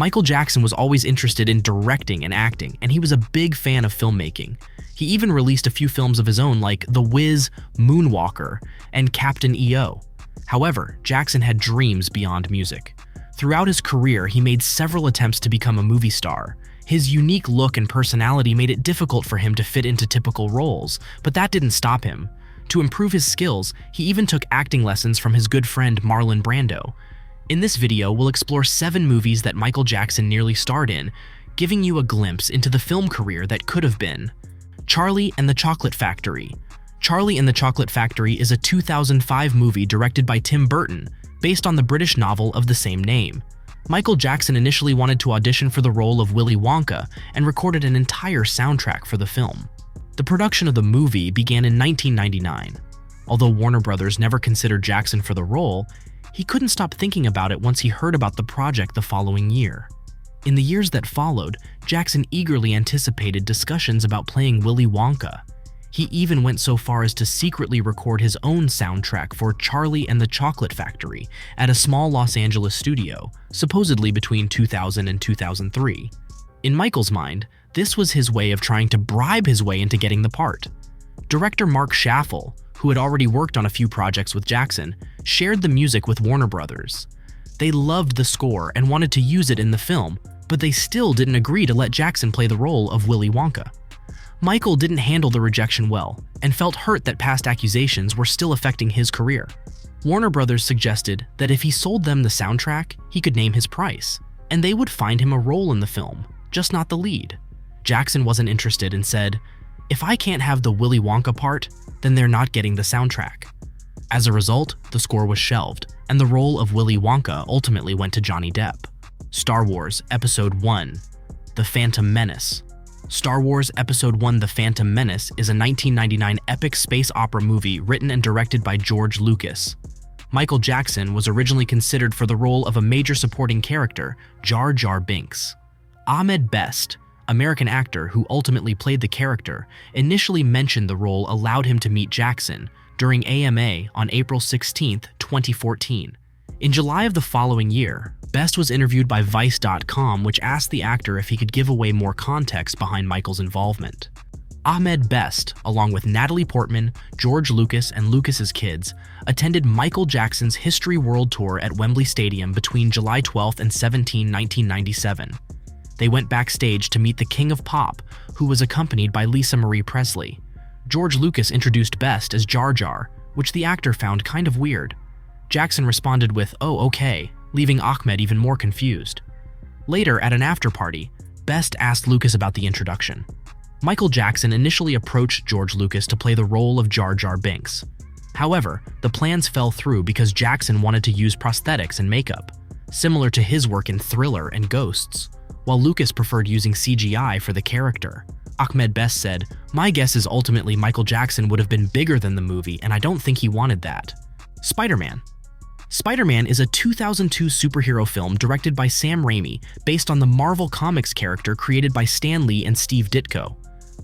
Michael Jackson was always interested in directing and acting, and he was a big fan of filmmaking. He even released a few films of his own like The Wiz, Moonwalker, and Captain EO. However, Jackson had dreams beyond music. Throughout his career, he made several attempts to become a movie star. His unique look and personality made it difficult for him to fit into typical roles, but that didn't stop him. To improve his skills, he even took acting lessons from his good friend Marlon Brando. In this video, we'll explore 7 movies that Michael Jackson nearly starred in, giving you a glimpse into the film career that could have been. Charlie and the Chocolate Factory. Charlie and the Chocolate Factory is a 2005 movie directed by Tim Burton, based on the British novel of the same name. Michael Jackson initially wanted to audition for the role of Willy Wonka and recorded an entire soundtrack for the film. The production of the movie began in 1999. Although Warner Brothers never considered Jackson for the role, he couldn't stop thinking about it once he heard about the project the following year. In the years that followed, Jackson eagerly anticipated discussions about playing Willy Wonka. He even went so far as to secretly record his own soundtrack for Charlie and the Chocolate Factory at a small Los Angeles studio, supposedly between 2000 and 2003. In Michael's mind, this was his way of trying to bribe his way into getting the part. Director Mark Schaffel, who had already worked on a few projects with Jackson, shared the music with Warner Brothers. They loved the score and wanted to use it in the film, but they still didn't agree to let Jackson play the role of Willy Wonka. Michael didn't handle the rejection well and felt hurt that past accusations were still affecting his career. Warner Brothers suggested that if he sold them the soundtrack, he could name his price, and they would find him a role in the film, just not the lead. Jackson wasn't interested and said, "If I can't have the Willy Wonka part, then they're not getting the soundtrack." As a result, the score was shelved, and the role of Willy Wonka ultimately went to Johnny Depp. Star Wars Episode I: The Phantom Menace. Star Wars Episode I: The Phantom Menace is a 1999 epic space opera movie written and directed by George Lucas. Michael Jackson was originally considered for the role of a major supporting character, Jar Jar Binks. Ahmed Best, American actor who ultimately played the character, initially mentioned the role allowed him to meet Jackson during AMA on April 16, 2014. In July of the following year, Best was interviewed by Vice.com, which asked the actor if he could give away more context behind Michael's involvement. Ahmed Best, along with Natalie Portman, George Lucas, and Lucas's kids, attended Michael Jackson's History World Tour at Wembley Stadium between July 12 and 17, 1997. They went backstage to meet the King of Pop, who was accompanied by Lisa Marie Presley. George Lucas introduced Best as Jar Jar, which the actor found kind of weird. Jackson responded with, "Oh, okay," leaving Ahmed even more confused. Later, at an after-party, Best asked Lucas about the introduction. Michael Jackson initially approached George Lucas to play the role of Jar Jar Binks. However, the plans fell through because Jackson wanted to use prosthetics and makeup, similar to his work in Thriller and Ghosts, while Lucas preferred using CGI for the character. Ahmed Best said, "My guess is ultimately Michael Jackson would have been bigger than the movie, and I don't think he wanted that." Spider-Man. Spider-Man is a 2002 superhero film directed by Sam Raimi based on the Marvel Comics character created by Stan Lee and Steve Ditko.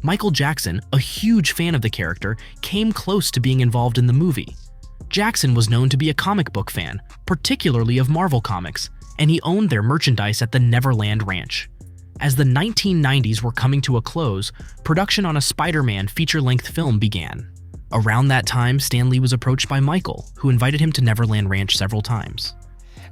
Michael Jackson, a huge fan of the character, came close to being involved in the movie. Jackson was known to be a comic book fan, particularly of Marvel Comics, and he owned their merchandise at the Neverland Ranch. As the 1990s were coming to a close, production on a Spider-Man feature-length film began. Around that time, Stan Lee was approached by Michael, who invited him to Neverland Ranch several times.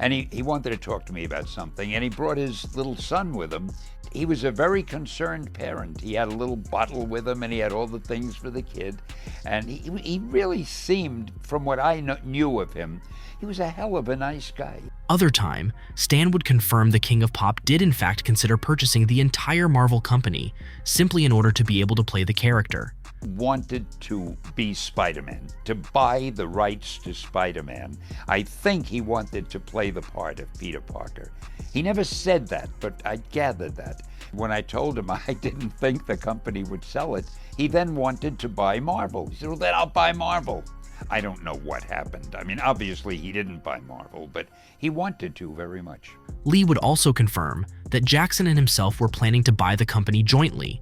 And he wanted to talk to me about something, and he brought his little son with him. He was a very concerned parent. He had a little bottle with him, and he had all the things for the kid. And he really seemed, from what I knew of him, he was a hell of a nice guy. Other time, Stan would confirm the King of Pop did in fact consider purchasing the entire Marvel company, simply in order to be able to play the character. Wanted to be Spider-Man, to buy the rights to Spider-Man. I think he wanted to play the part of Peter Parker. He never said that, but I gathered that. When I told him I didn't think the company would sell it, he then wanted to buy Marvel. He said, "Well, then I'll buy Marvel." I don't know what happened. I mean, obviously he didn't buy Marvel, but he wanted to very much. Lee would also confirm that Jackson and himself were planning to buy the company jointly,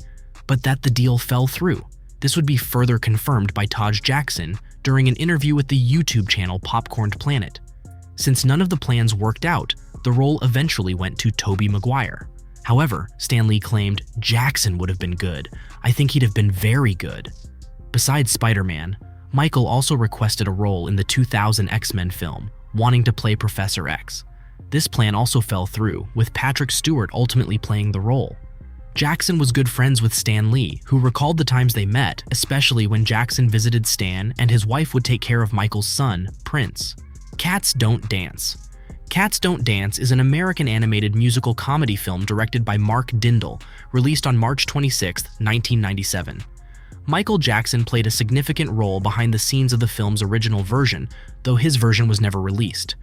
but that the deal fell through. This would be further confirmed by Taj Jackson during an interview with the YouTube channel Popcorned Planet. Since none of the plans worked out, the role eventually went to Tobey Maguire. However, Stan Lee claimed, "Jackson would have been good. I think he'd have been very good." Besides Spider-Man, Michael also requested a role in the 2000 X-Men film, wanting to play Professor X. This plan also fell through, with Patrick Stewart ultimately playing the role. Jackson was good friends with Stan Lee, who recalled the times they met, especially when Jackson visited Stan and his wife would take care of Michael's son, Prince. Cats Don't Dance. Cats Don't Dance is an American animated musical comedy film directed by Mark Dindal, released on March 26, 1997. Michael Jackson played a significant role behind the scenes of the film's original version, though his version was never released.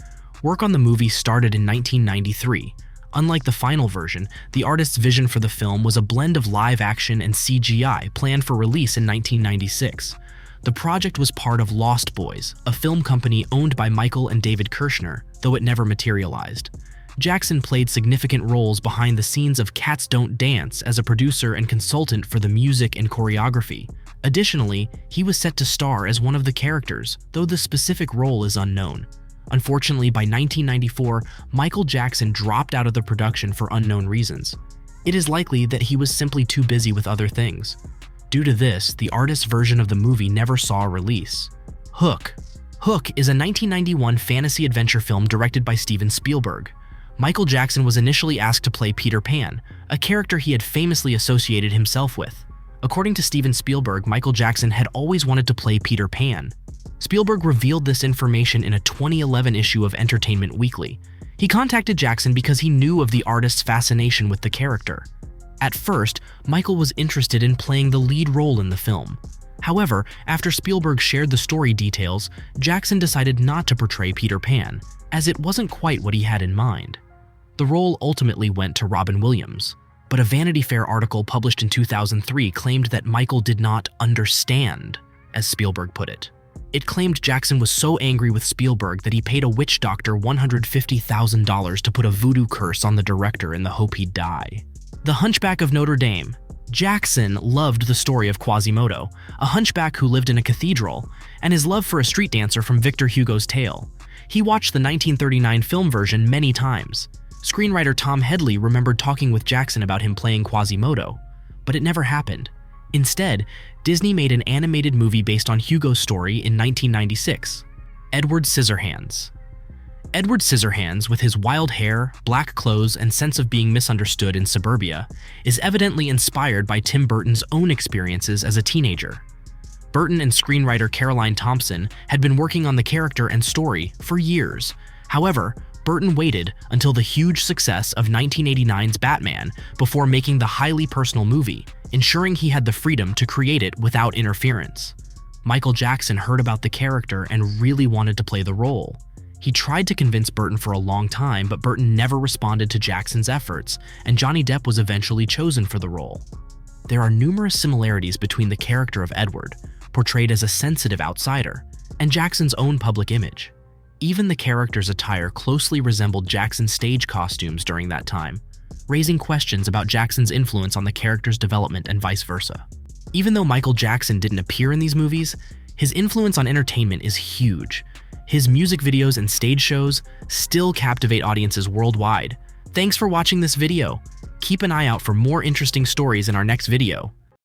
Work on the movie started in 1993. Unlike the final version, the artist's vision for the film was a blend of live action and CGI planned for release in 1996. The project was part of Lost Boys, a film company owned by Michael and David Kirshner, though it never materialized. Jackson played significant roles behind the scenes of Cats Don't Dance as a producer and consultant for the music and choreography. Additionally, he was set to star as one of the characters, though the specific role is unknown. Unfortunately, by 1994, Michael Jackson dropped out of the production for unknown reasons. It is likely that he was simply too busy with other things. Due to this, the artist's version of the movie never saw a release. Hook. Hook is a 1991 fantasy adventure film directed by Steven Spielberg. Michael Jackson was initially asked to play Peter Pan, a character he had famously associated himself with. According to Steven Spielberg, Michael Jackson had always wanted to play Peter Pan. Spielberg revealed this information in a 2011 issue of Entertainment Weekly. He contacted Jackson because he knew of the artist's fascination with the character. At first, Michael was interested in playing the lead role in the film. However, after Spielberg shared the story details, Jackson decided not to portray Peter Pan, as it wasn't quite what he had in mind. The role ultimately went to Robin Williams, but a Vanity Fair article published in 2003 claimed that Michael did not understand, as Spielberg put it. It claimed Jackson was so angry with Spielberg that he paid a witch doctor $150,000 to put a voodoo curse on the director in the hope he'd die. The Hunchback of Notre Dame. Jackson loved the story of Quasimodo, a hunchback who lived in a cathedral, and his love for a street dancer from Victor Hugo's tale. He watched the 1939 film version many times. Screenwriter Tom Hedley remembered talking with Jackson about him playing Quasimodo, but it never happened. Instead, Disney made an animated movie based on Hugo's story in 1996, Edward Scissorhands. Edward Scissorhands, with his wild hair, black clothes, and sense of being misunderstood in suburbia, is evidently inspired by Tim Burton's own experiences as a teenager. Burton and screenwriter Caroline Thompson had been working on the character and story for years. However, Burton waited until the huge success of 1989's Batman before making the highly personal movie, ensuring he had the freedom to create it without interference. Michael Jackson heard about the character and really wanted to play the role. He tried to convince Burton for a long time, but Burton never responded to Jackson's efforts, and Johnny Depp was eventually chosen for the role. There are numerous similarities between the character of Edward, portrayed as a sensitive outsider, and Jackson's own public image. Even the character's attire closely resembled Jackson's stage costumes during that time, raising questions about Jackson's influence on the character's development and vice versa. Even though Michael Jackson didn't appear in these movies, his influence on entertainment is huge. His music videos and stage shows still captivate audiences worldwide. Thanks for watching this video. Keep an eye out for more interesting stories in our next video.